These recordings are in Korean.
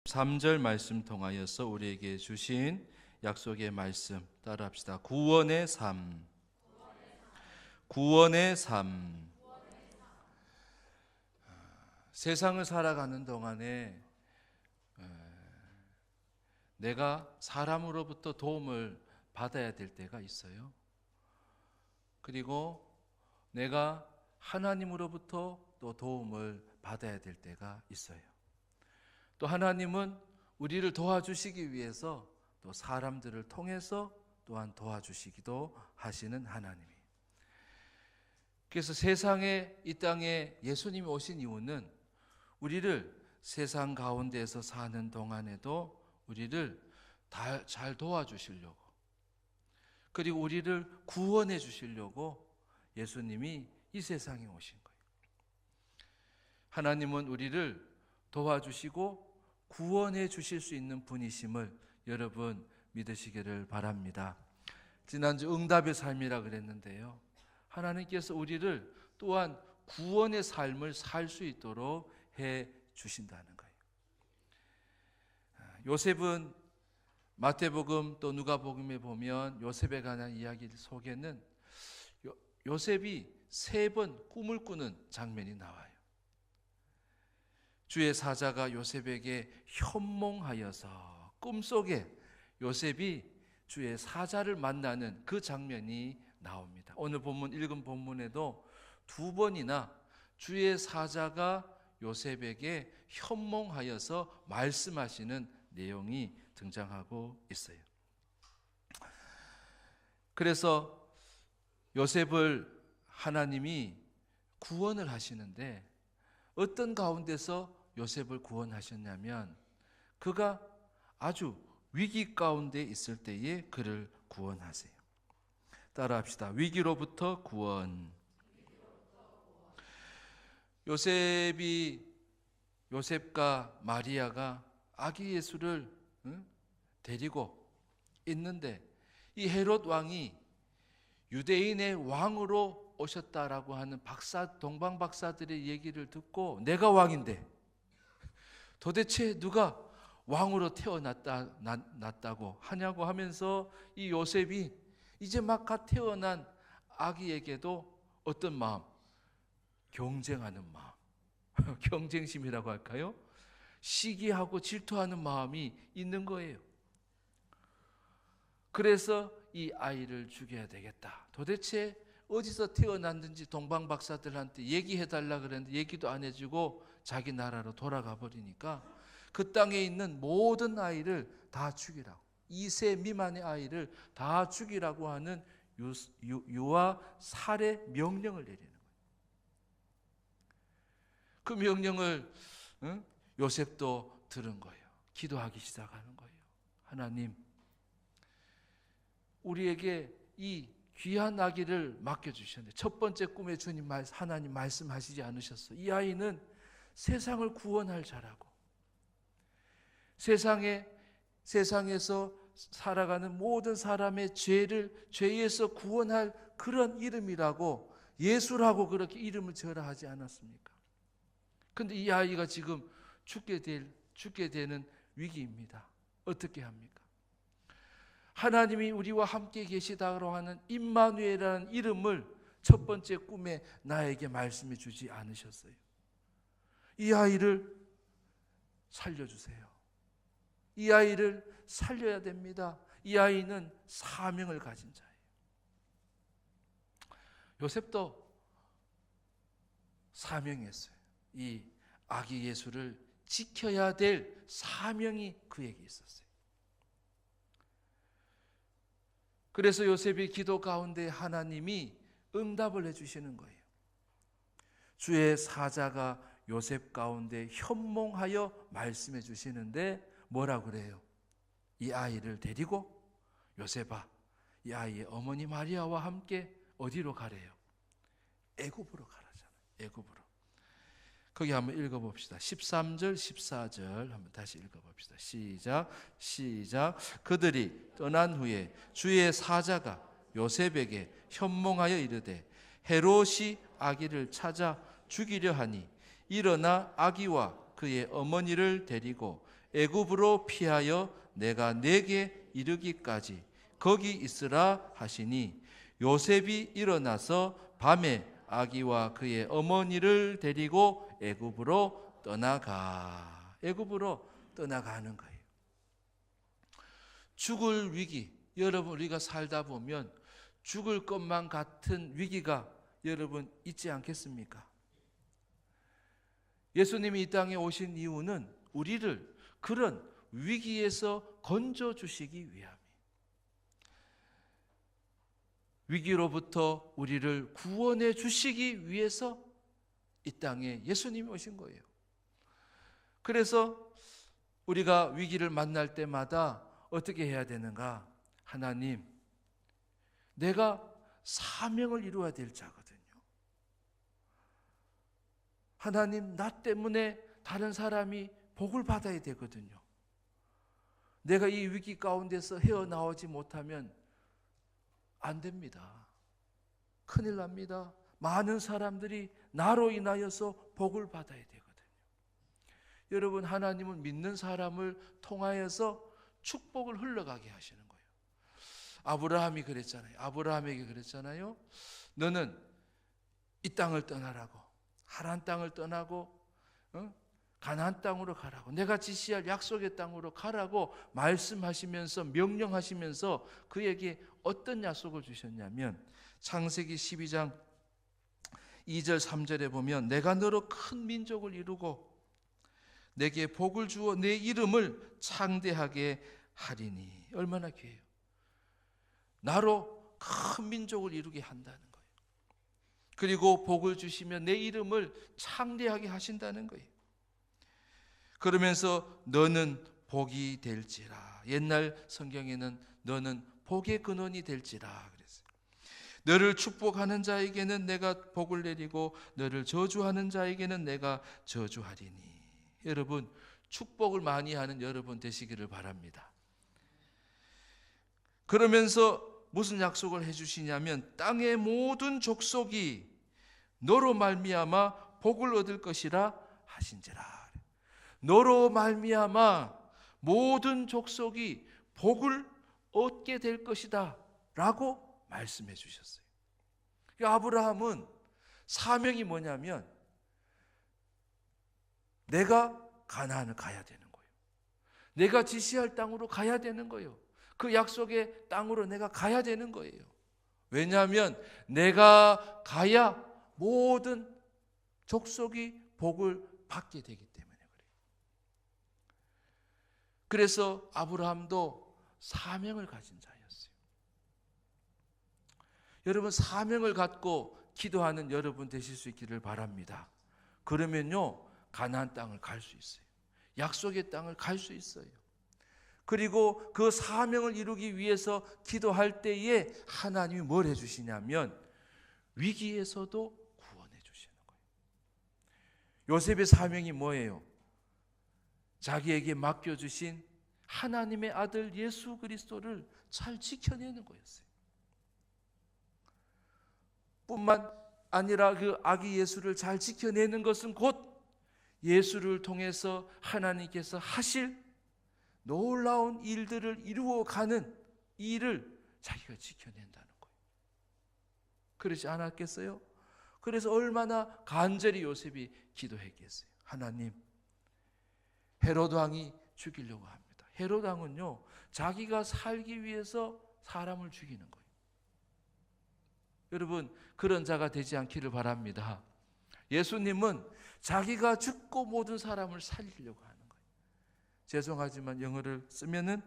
3절 말씀 통하여서 우리에게 주신 약속의 말씀 따라합시다. 구원의 삶. 구원의 삶. 세상을 살아가는 동안에 내가 사람으로부터 도움을 받아야 될 때가 있어요. 그리고 내가 하나님으로부터 또 도움을 받아야 될 때가 있어요. 또 하나님은 우리를 도와주시기 위해서 또 사람들을 통해서 또한 도와주시기도 하시는 하나님이에요. 그래서 세상에, 이 땅에 예수님이 오신 이유는 우리를 세상 가운데서 사는 동안에도 우리를 잘 도와주시려고, 그리고 우리를 구원해 주시려고 예수님이 이 세상에 오신 거예요. 하나님은 우리를 도와주시고 구원해 주실 수 있는 분이심을 여러분 믿으시기를 바랍니다. 지난주 응답의 삶이라 그랬는데요, 하나님께서 우리를 또한 구원의 삶을 살 수 있도록 해 주신다는 거예요. 요셉은 마태복음 또 누가복음에 보면 요셉에 관한 이야기 속에는 요셉이 3번 꿈을 꾸는 장면이 나와요. 주의 사자가 요셉에게 현몽하여서 꿈속에 요셉이 주의 사자를 만나는 그 장면이 나옵니다. 오늘 본문 읽은 본문에도 2번이나 주의 사자가 요셉에게 현몽하여서 말씀하시는 내용이 등장하고 있어요. 그래서 요셉을 하나님이 구원을 하시는데 어떤 가운데서 요셉을 구원하셨냐면 그가 아주 위기 가운데 있을 때에 그를 구원하세요. 따라합시다. 위기로부터 구원. 요셉과 마리아가 아기 예수를 데리고 있는데 이 헤롯 왕이 유대인의 왕으로 오셨다라고 하는 동방 박사들의 얘기를 듣고 내가 왕인데 도대체 누가 왕으로 태어났다고 하냐고 하면서 이 요셉이 이제 막 갓 태어난 아기에게도 어떤 마음? 경쟁하는 마음, 경쟁심이라고 할까요? 시기하고 질투하는 마음이 있는 거예요. 그래서 이 아이를 죽여야 되겠다. 도대체 어디서 태어났는지 동방 박사들한테 얘기해달라 그랬는데 얘기도 안 해주고 자기 나라로 돌아가 버리니까 그 땅에 있는 모든 아이를 다 죽이라고, 2세 미만의 아이를 다 죽이라고 하는 유아 살해 명령을 내리는 거예요. 그 명령을 요셉도 들은 거예요. 기도하기 시작하는 거예요. 하나님, 우리에게 이 귀한 아기를 맡겨주셨는데 첫 번째 꿈에 주님 하나님 말씀하시지 않으셨어. 이 아이는 세상을 구원할 자라고, 세상에서 살아가는 모든 사람의 죄에서 구원할 그런 이름이라고, 예수라고 그렇게 이름을 지어라 하지 않았습니까? 근데 이 아이가 지금 죽게 되는 위기입니다. 어떻게 합니까? 하나님이 우리와 함께 계시다고 하는 임마누엘이라는 이름을 첫 번째 꿈에 나에게 말씀해 주지 않으셨어요. 이 아이를 살려주세요. 이 아이를 살려야 됩니다. 이 아이는 사명을 가진 자예요. 요셉도 사명이 있어요. 이 아기 예수를 지켜야 될 사명이 그에게 있었어요. 그래서 요셉의 기도 가운데 하나님이 응답을 해주시는 거예요. 주의 사자가 요셉 가운데 현몽하여 말씀해 주시는데 뭐라 그래요? 이 아이를 데리고 요셉아, 이 아이의 어머니 마리아와 함께 어디로 가래요? 애굽으로 가라잖아요. 애굽으로. 거기 한번 읽어봅시다. 13절 14절 한번 다시 읽어봅시다. 시작. 그들이 떠난 후에 주의 사자가 요셉에게 현몽하여 이르되 헤롯이 아기를 찾아 죽이려 하니 일어나 아기와 그의 어머니를 데리고 애굽으로 피하여 내가 내게 이르기까지 거기 있으라 하시니 요셉이 일어나서 밤에 아기와 그의 어머니를 데리고 애굽으로 떠나가는 거예요. 죽을 위기, 여러분 우리가 살다 보면 죽을 것만 같은 위기가 여러분 있지 않겠습니까? 예수님이 이 땅에 오신 이유는 우리를 그런 위기에서 건져주시기 위함이에요. 위기로부터 우리를 구원해 주시기 위해서 이 땅에 예수님이 오신 거예요. 그래서 우리가 위기를 만날 때마다 어떻게 해야 되는가? 하나님, 내가 사명을 이루어야 될 자거든요. 하나님, 나 때문에 다른 사람이 복을 받아야 되거든요. 내가 이 위기 가운데서 헤어나오지 못하면 안 됩니다. 큰일 납니다. 많은 사람들이 나로 인하여서 복을 받아야 되거든요. 여러분, 하나님은 믿는 사람을 통하여서 축복을 흘러가게 하시는 거예요. 아브라함이 그랬잖아요. 아브라함에게 그랬잖아요. 너는 이 땅을 떠나라고, 하란 땅을 떠나고 가나안 땅으로 가라고, 내가 지시할 약속의 땅으로 가라고 말씀하시면서 명령하시면서 그에게 어떤 약속을 주셨냐면 창세기 12장 2절 3절에 보면 내가 너로 큰 민족을 이루고 내게 복을 주어 내 이름을 창대하게 하리니. 얼마나 귀해요. 나로 큰 민족을 이루게 한다는 거예요. 그리고 복을 주시면 내 이름을 창대하게 하신다는 거예요. 그러면서 너는 복이 될지라. 옛날 성경에는 너는 복의 근원이 될지라 그랬어요. 너를 축복하는 자에게는 내가 복을 내리고 너를 저주하는 자에게는 내가 저주하리니. 여러분, 축복을 많이 하는 여러분 되시기를 바랍니다. 그러면서 무슨 약속을 해주시냐면 땅의 모든 족속이 너로 말미암아 복을 얻을 것이라 하신지라. 너로 말미암아 모든 족속이 복을 얻게 될 것이다 라고 말씀해 주셨어요. 아브라함은 사명이 뭐냐면 내가 가나안을 가야 되는 거예요. 내가 지시할 땅으로 가야 되는 거예요. 그 약속의 땅으로 내가 가야 되는 거예요. 왜냐하면 내가 가야 모든 족속이 복을 받게 되기 때문에 그래요. 그래서 아브라함도 사명을 가진 자였어요. 여러분, 사명을 갖고 기도하는 여러분 되실 수 있기를 바랍니다. 그러면요, 가나안 땅을 갈 수 있어요. 약속의 땅을 갈 수 있어요. 그리고 그 사명을 이루기 위해서 기도할 때에 하나님이 뭘 해주시냐면 위기에서도 구원해 주시는 거예요. 요셉의 사명이 뭐예요? 자기에게 맡겨주신 하나님의 아들 예수 그리스도를 잘 지켜내는 거였어요. 뿐만 아니라 그 아기 예수를 잘 지켜내는 것은 곧 예수를 통해서 하나님께서 하실 놀라운 일들을 이루어가는 일을 자기가 지켜낸다는 거예요. 그렇지 않았겠어요? 그래서 얼마나 간절히 요셉이 기도했겠어요. 하나님, 헤롯 왕이 죽이려고 합니다. 헤롯 왕은요, 자기가 살기 위해서 사람을 죽이는 거예요. 여러분, 그런 자가 되지 않기를 바랍니다. 예수님은 자기가 죽고 모든 사람을 살리려고 하는 거예요. 죄송하지만 영어를 쓰면은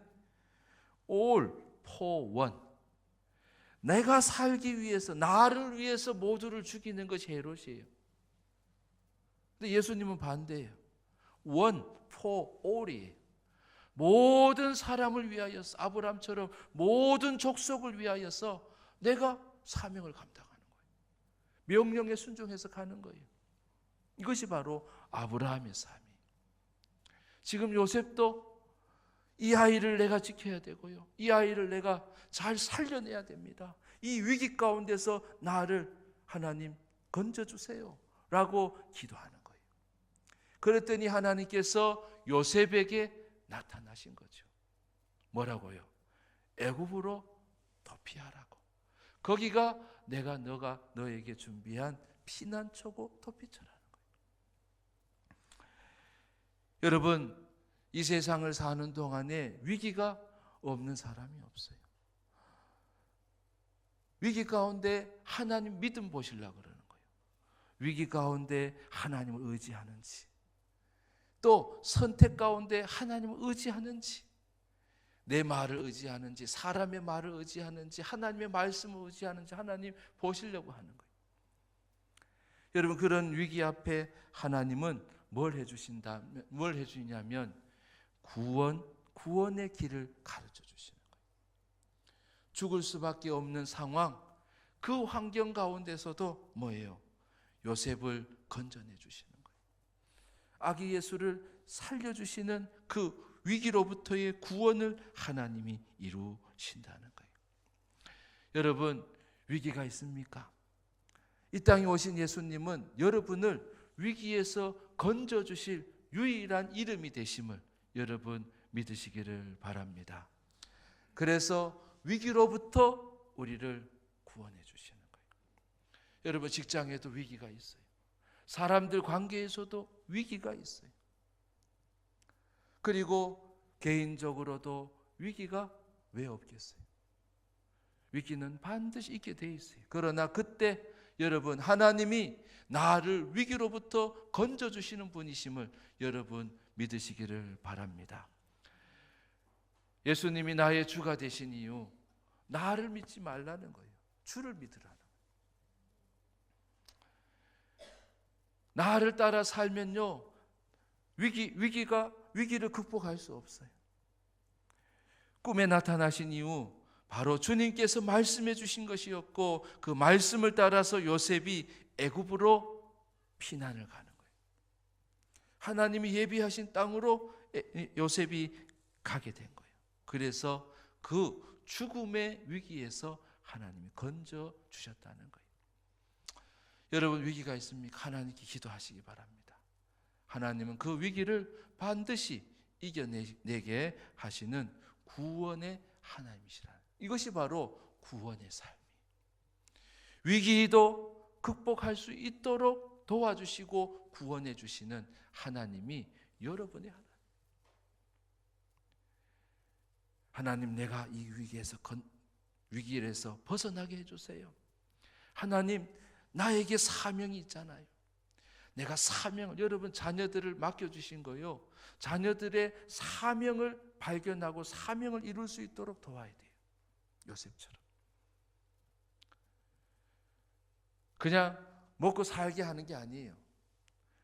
all for one. 내가 살기 위해서, 나를 위해서 모두를 죽이는 것이 헤롯이에요. 근데 예수님은 반대예요. one for all이에요. 모든 사람을 위하여서, 아브라함처럼 모든 족속을 위하여서 내가 사명을 감당하는 거예요. 명령에 순종해서 가는 거예요. 이것이 바로 아브라함의 삶이에요. 지금 요셉도 이 아이를 내가 지켜야 되고요, 이 아이를 내가 잘 살려내야 됩니다. 이 위기 가운데서 나를 하나님 건져주세요 라고 기도하는 거예요. 그랬더니 하나님께서 요셉에게 나타나신 거죠. 뭐라고요? 애굽으로 도피하라고. 거기가 너가 너에게 준비한 피난처고 도피처라는 거예요. 여러분, 이 세상을 사는 동안에 위기가 없는 사람이 없어요. 위기 가운데 하나님 믿음 보시려고 그러는 거예요. 위기 가운데 하나님을 의지하는지, 또 선택 가운데 하나님을 의지하는지, 내 말을 의지하는지, 사람의 말을 의지하는지, 하나님의 말씀을 의지하는지 하나님 보시려고 하는 거예요. 여러분, 그런 위기 앞에 하나님은 뭘 해주냐면 구원의 길을 가르쳐 주시는 거예요. 죽을 수밖에 없는 상황, 그 환경 가운데서도 뭐예요? 요셉을 건져내 주시는 거예요. 아기 예수를 살려주시는 그 위기로부터의 구원을 하나님이 이루신다는 거예요. 여러분, 위기가 있습니까? 이 땅에 오신 예수님은 여러분을 위기에서 건져주실 유일한 이름이 되심을 여러분 믿으시기를 바랍니다. 그래서 위기로부터 우리를 구원해 주시는 거예요. 여러분, 직장에도 위기가 있어요. 사람들 관계에서도 위기가 있어요. 그리고 개인적으로도 위기가 왜 없겠어요? 위기는 반드시 있게 돼 있어요. 그러나 그때 여러분, 하나님이 나를 위기로부터 건져주시는 분이심을 여러분 믿으시기를 바랍니다. 예수님이 나의 주가 되신 이유, 나를 믿지 말라는 거예요. 주를 믿으라는 거예요. 나를 따라 살면요, 위기를 극복할 수 없어요. 꿈에 나타나신 이유, 바로 주님께서 말씀해 주신 것이었고, 그 말씀을 따라서 요셉이 애굽으로 피난을 가는 거예요. 하나님이 예비하신 땅으로 요셉이 가게 된 거예요. 그래서 그 죽음의 위기에서 하나님이 건져 주셨다는 거예요. 여러분, 위기가 있습니까? 하나님께 기도하시기 바랍니다. 하나님은 그 위기를 반드시 이겨내게 하시는 구원의 하나님이시라. 이것이 바로 구원의 삶이에요. 위기도 극복할 수 있도록 도와주시고 구원해 주시는 하나님이 여러분의 하나님. 하나님, 내가 이 위기에서 벗어나게 해주세요. 하나님, 나에게 사명이 있잖아요. 내가 사명을, 여러분 자녀들을 맡겨주신 거요, 자녀들의 사명을 발견하고 사명을 이룰 수 있도록 도와야 돼요. 요셉처럼 그냥 먹고 살게 하는 게 아니에요.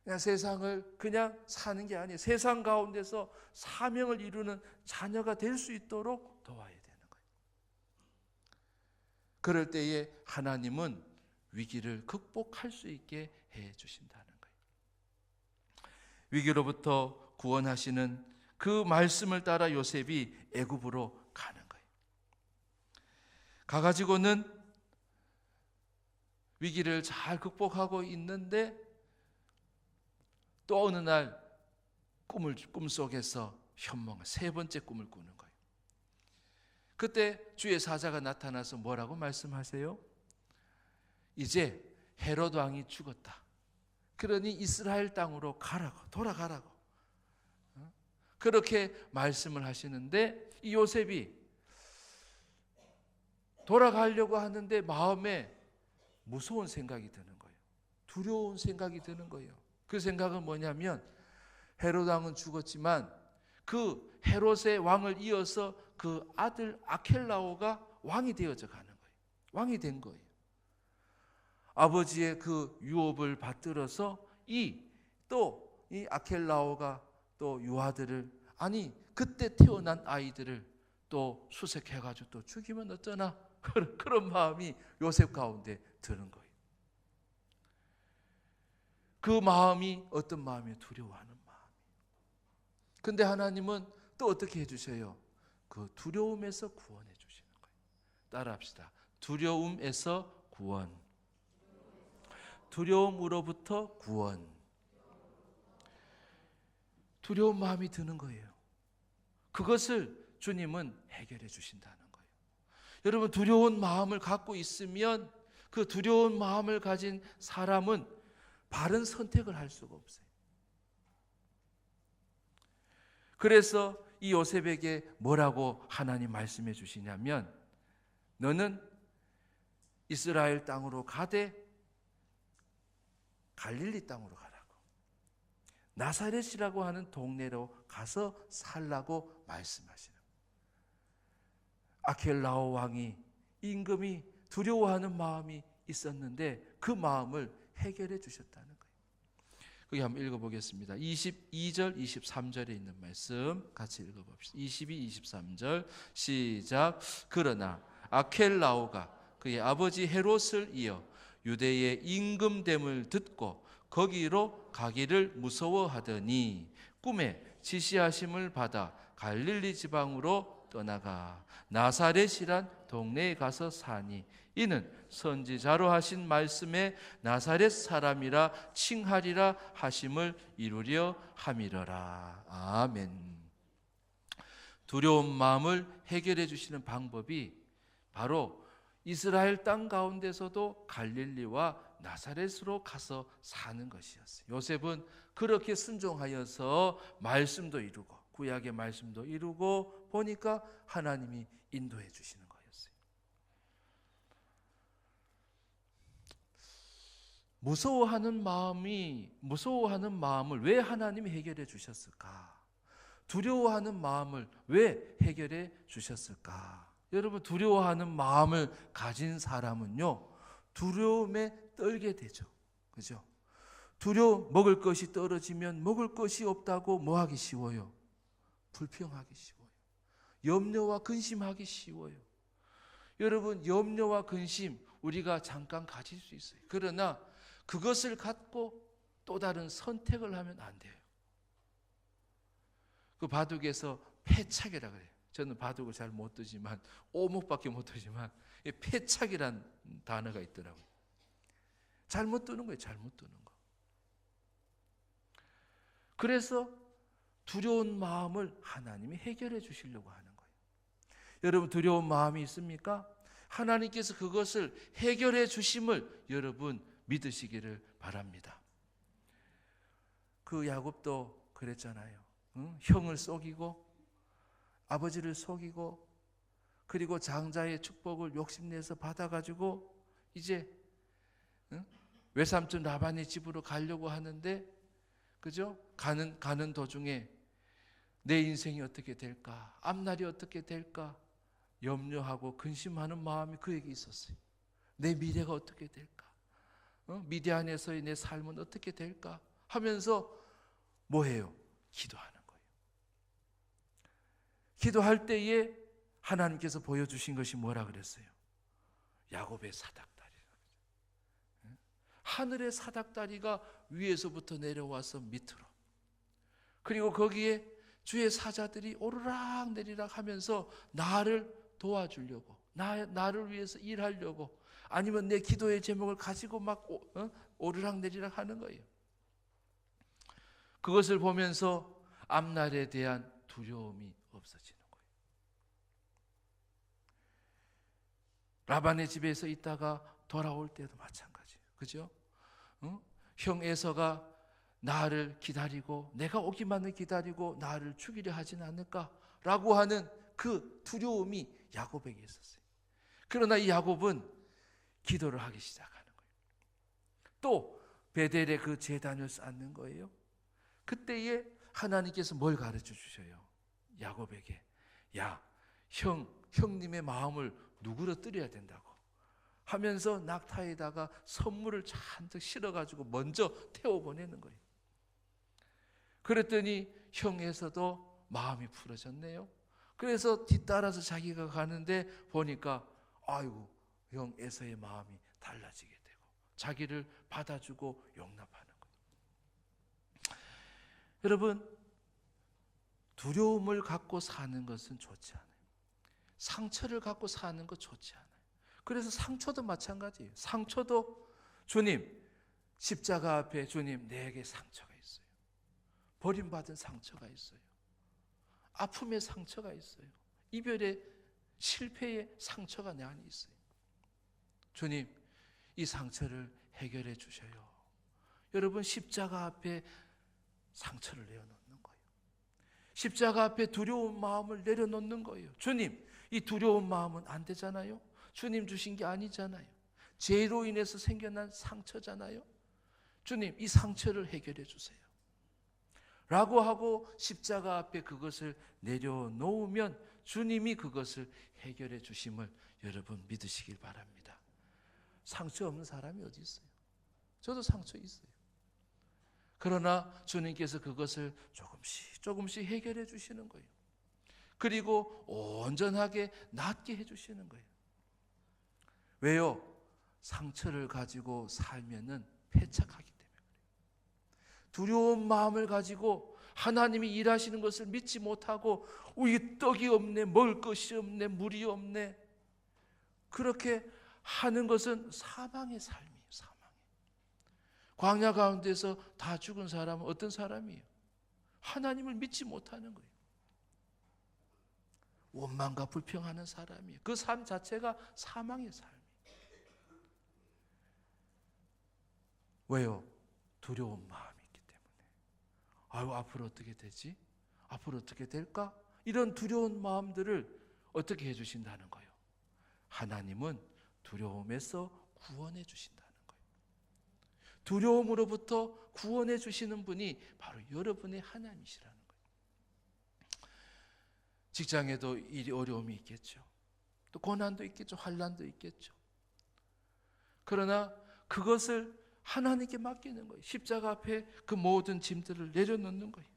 그냥 세상을 그냥 사는 게 아니에요. 세상 가운데서 사명을 이루는 자녀가 될 수 있도록 도와야 되는 거예요. 그럴 때에 하나님은 위기를 극복할 수 있게 해 주신다는 거예요. 위기로부터 구원하시는 그 말씀을 따라 요셉이 애굽으로 가는 거예요. 가가지고는 위기를 잘 극복하고 있는데 또 어느 날 꿈속에서 현몽을, 세 번째 꿈을 꾸는 거예요. 그때 주의 사자가 나타나서 뭐라고 말씀하세요? 이제 헤롯 왕이 죽었다. 그러니 이스라엘 땅으로 가라고, 돌아가라고. 그렇게 말씀을 하시는데 이 요셉이 돌아가려고 하는데 마음에 무서운 생각이 드는 거예요. 두려운 생각이 드는 거예요. 그 생각은 뭐냐면 헤롯 왕은 죽었지만 그 헤롯의 왕을 이어서 그 아들 아켈라오가 왕이 되어져 가는 거예요. 왕이 된 거예요. 아버지의 그 유업을 받들어서 이 아켈라오가 또 유아들을, 아니 그때 태어난 아이들을 또 수색해가지고 또 죽이면 어쩌나, 그런 마음이 요셉 가운데 드는 거예요. 그 마음이 어떤 마음이에요? 두려워하는 마음이에요. 근데 하나님은 또 어떻게 해주셔요? 그 두려움에서 구원해 주시는 거예요. 따라합시다. 두려움에서 구원. 두려움으로부터 구원. 두려운 마음이 드는 거예요. 그것을 주님은 해결해 주신다는 거예요. 여러분, 두려운 마음을 갖고 있으면 그 두려운 마음을 가진 사람은 바른 선택을 할 수가 없어요. 그래서 이 요셉에게 뭐라고 하나님 말씀해 주시냐면, 너는 이스라엘 땅으로 가되 갈릴리 땅으로 가라고, 나사렛이라고 하는 동네로 가서 살라고 말씀하시는 거예요. 아켈라오 왕이, 임금이 두려워하는 마음이 있었는데 그 마음을 해결해 주셨다는 거예요. 거기 한번 읽어보겠습니다. 22절, 23절에 있는 말씀 같이 읽어봅시다. 22, 23절 시작. 그러나 아켈라오가 그의 아버지 헤롯을 이어 유대의 임금됨을 듣고 거기로 가기를 무서워하더니 꿈에 지시하심을 받아 갈릴리 지방으로 떠나가 나사렛이란 동네에 가서 사니 이는 선지자로 하신 말씀에 나사렛 사람이라 칭하리라 하심을 이루려 함이러라. 아멘. 두려운 마음을 해결해 주시는 방법이 바로 이스라엘 땅 가운데서도 갈릴리와 나사렛으로 가서 사는 것이었어요. 요셉은 그렇게 순종하여서 말씀도 이루고 구약의 말씀도 이루고 보니까 하나님이 인도해 주시는 거였어요. 무서워하는 마음을 왜 하나님이 해결해 주셨을까? 두려워하는 마음을 왜 해결해 주셨을까? 여러분, 두려워하는 마음을 가진 사람은요, 두려움에 떨게 되죠. 그죠? 먹을 것이 떨어지면 먹을 것이 없다고 뭐 하기 쉬워요? 불평하기 쉬워요. 염려와 근심하기 쉬워요. 여러분, 염려와 근심 우리가 잠깐 가질 수 있어요. 그러나 그것을 갖고 또 다른 선택을 하면 안 돼요. 그 바둑에서 패착이라고 그래요. 저는 바둑을 잘 못 두지만, 오목밖에 못 두지만 패착이란 단어가 있더라고요. 잘못 두는 거예요. 잘못 두는 거. 그래서 두려운 마음을 하나님이 해결해 주시려고 하는 거예요. 여러분, 두려운 마음이 있습니까? 하나님께서 그것을 해결해 주심을 여러분 믿으시기를 바랍니다. 그 야곱도 그랬잖아요. 형을 속이고 아버지를 속이고 그리고 장자의 축복을 욕심내서 받아가지고 이제 외삼촌 라반의 집으로 가려고 하는데, 그죠? 가는 도중에 내 인생이 어떻게 될까? 앞날이 어떻게 될까? 염려하고 근심하는 마음이 그에게 있었어요. 내 미래가 어떻게 될까? 미디안에서의 내 삶은 어떻게 될까? 하면서 뭐해요? 기도하는 거예요. 기도할 때에 하나님께서 보여주신 것이 뭐라 그랬어요? 야곱의 사닥다리라고. 하늘의 사닥다리가 위에서부터 내려와서 밑으로, 그리고 거기에 주의 사자들이 오르락 내리락 하면서 나를 도와주려고, 나를 위해서 일하려고, 아니면 내 기도의 제목을 가지고 막 오르락 내리락 하는 거예요. 그것을 보면서 앞날에 대한 두려움이 없어지는 거예요. 라반의 집에서 있다가 돌아올 때도 마찬가지예요. 그죠? 형 에서가 나를 기다리고 내가 오기만을 기다리고 나를 죽이려 하진 않을까라고 하는 그 두려움이 야곱에게 있었어요. 그러나 이 야곱은 기도를 하기 시작하는 거예요. 또 베델에 그 제단을 쌓는 거예요. 그때에 하나님께서 뭘 가르쳐 주셔요? 야곱에게, 야, 형님의 마음을 누그러뜨려야 된다고 하면서 낙타에다가 선물을 잔뜩 실어가지고 먼저 태워보내는 거예요. 그랬더니 형에서도 마음이 풀어졌네요. 그래서 뒤따라서 자기가 가는데 보니까 아이고, 형 에서의 마음이 달라지게 되고 자기를 받아주고 용납하는 거예요. 여러분, 두려움을 갖고 사는 것은 좋지 않아요. 상처를 갖고 사는 것 좋지 않아요. 그래서 상처도 마찬가지예요. 상처도 주님, 십자가 앞에 주님, 내게 상처가 있어요. 버림받은 상처가 있어요. 아픔의 상처가 있어요. 이별의 실패의 상처가 내 안에 있어요. 주님, 이 상처를 해결해 주셔요. 여러분, 십자가 앞에 상처를 내어놓는 거예요. 십자가 앞에 두려운 마음을 내려놓는 거예요. 주님, 이 두려운 마음은 안 되잖아요. 주님 주신 게 아니잖아요. 죄로 인해서 생겨난 상처잖아요. 주님, 이 상처를 해결해 주세요. 라고 하고 십자가 앞에 그것을 내려놓으면 주님이 그것을 해결해 주심을 여러분 믿으시길 바랍니다. 상처 없는 사람이 어디 있어요? 저도 상처 있어요. 그러나 주님께서 그것을 조금씩 해결해 주시는 거예요. 그리고 온전하게 낫게 해 주시는 거예요. 왜요? 상처를 가지고 살면은 패착하기 때문에 그래요. 두려운 마음을 가지고 하나님이 일하시는 것을 믿지 못하고 우리 떡이 없네, 먹을 것이 없네, 물이 없네, 그렇게 하는 것은 사망의 삶이에요. 사망의. 광야 가운데서 다 죽은 사람은 어떤 사람이에요? 하나님을 믿지 못하는 거예요. 원망과 불평하는 사람이에요. 그 삶 자체가 사망의 삶이에요. 왜요? 두려운 마음이 있기 때문에. 아유, 앞으로 어떻게 되지? 앞으로 어떻게 될까? 이런 두려운 마음들을 어떻게 해주신다는 거예요? 하나님은 두려움에서 구원해 주신다는 거예요. 두려움으로부터 구원해 주시는 분이 바로 여러분의 하나님이시라는 거예요. 직장에도 일이 어려움이 있겠죠. 또 고난도 있겠죠. 환난도 있겠죠. 그러나 그것을 하나님께 맡기는 거예요. 십자가 앞에 그 모든 짐들을 내려놓는 거예요.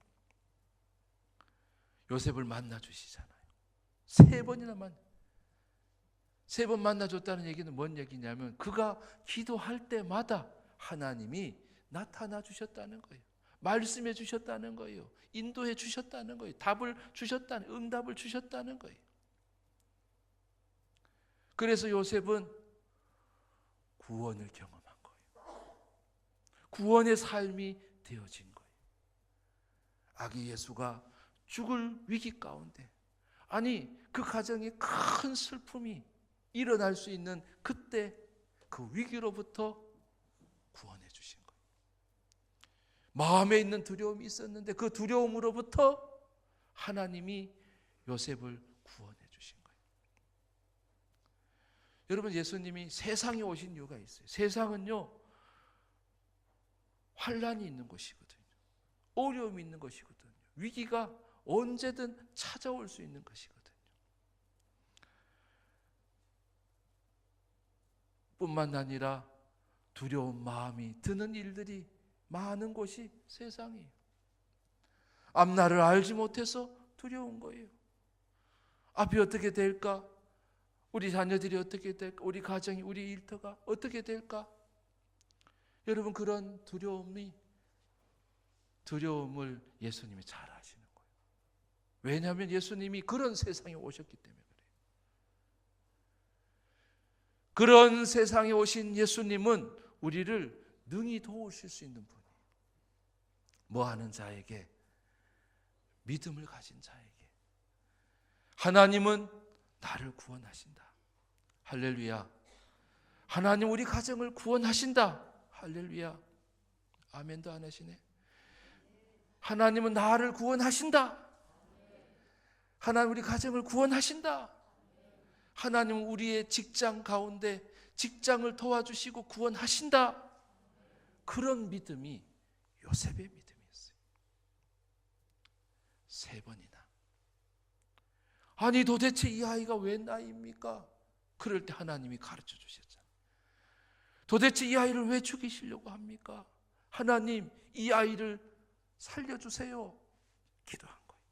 요셉을 만나 주시잖아요. 3번이나 세 번 만나줬다는 얘기는 뭔 얘기냐면 그가 기도할 때마다 하나님이 나타나 주셨다는 거예요. 말씀해 주셨다는 거예요. 인도해 주셨다는 거예요. 응답을 주셨다는 거예요. 그래서 요셉은 구원을 경험한 거예요. 구원의 삶이 되어진 거예요. 아기 예수가 죽을 위기 가운데, 아니 그 가정에 큰 슬픔이 일어날 수 있는 그때 그 위기로부터 구원해 주신 거예요. 마음에 있는 두려움이 있었는데 그 두려움으로부터 하나님이 요셉을 구원해 주신 거예요. 여러분, 예수님이 세상에 오신 이유가 있어요. 세상은요, 환난이 있는 곳이거든요. 어려움이 있는 것이거든요. 위기가 언제든 찾아올 수 있는 것이거든요. 뿐만 아니라 두려운 마음이 드는 일들이 많은 곳이 세상이에요. 앞날을 알지 못해서 두려운 거예요. 앞이 어떻게 될까? 우리 자녀들이 어떻게 될까? 우리 가정이, 우리 일터가 어떻게 될까? 여러분, 그런 두려움을 예수님이 잘 아시는 거예요. 왜냐하면 예수님이 그런 세상에 오셨기 때문에 그래요. 그런 세상에 오신 예수님은 우리를 능히 도우실 수 있는 분이에요. 뭐하는 자에게? 믿음을 가진 자에게. 하나님은 나를 구원하신다. 할렐루야. 하나님 우리 가정을 구원하신다. 할렐루야. 아멘도 안 하시네. 하나님은 나를 구원하신다. 하나님 우리 가정을 구원하신다. 하나님은 우리의 직장 가운데 직장을 도와주시고 구원하신다. 그런 믿음이 요셉의 믿음이었어요. 3번이나. 아니 도대체 이 아이가 왜 나입니까? 그럴 때 하나님이 가르쳐 주셨잖아요. 도대체 이 아이를 왜 죽이시려고 합니까? 하나님 이 아이를 살려주세요. 기도한 거예요.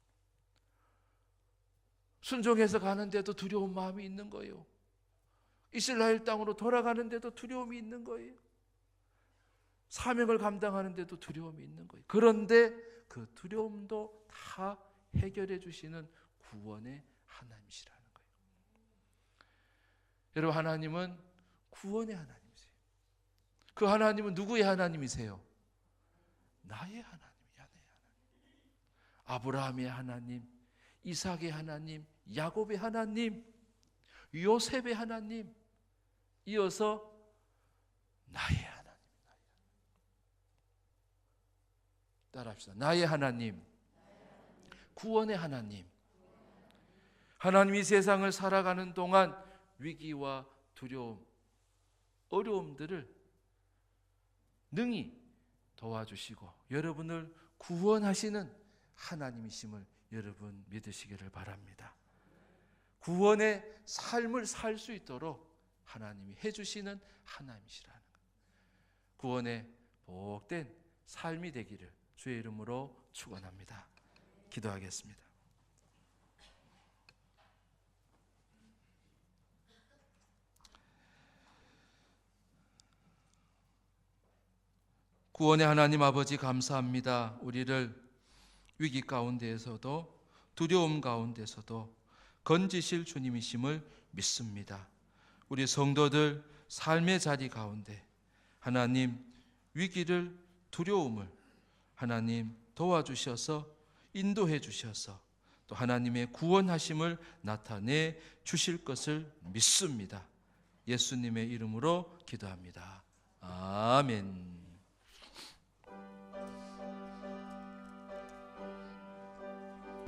순종해서 가는데도 두려운 마음이 있는 거예요. 이스라엘 땅으로 돌아가는데도 두려움이 있는 거예요. 사명을 감당하는데도 두려움이 있는 거예요. 그런데 그 두려움도 다 해결해 주시는 구원의 하나님이시라는 거예요. 여러분, 하나님은 구원의 하나님이세요. 그 하나님은 누구의 하나님이세요? 나의 하나님, 내 하나님. 아브라함의 하나님, 이삭의 하나님, 야곱의 하나님, 요셉의 하나님, 이어서 나의 하나님. 따라합시다. 나의 하나님, 구원의 하나님. 하나님이 세상을 살아가는 동안 위기와 두려움, 어려움들을 능히 도와주시고 여러분을 구원하시는 하나님이심을 여러분 믿으시기를 바랍니다. 구원의 삶을 살 수 있도록 하나님이 해주시는 하나님이시라는 것. 구원의 복된 삶이 되기를 주의 이름으로 축원합니다. 기도하겠습니다. 구원의 하나님 아버지 감사합니다. 우리를 위기 가운데에서도 두려움 가운데서도 건지실 주님이심을 믿습니다. 우리 성도들 삶의 자리 가운데 하나님 위기를 두려움을 하나님 도와주셔서 인도해 주셔서 또 하나님의 구원하심을 나타내 주실 것을 믿습니다. 예수님의 이름으로 기도합니다. 아멘.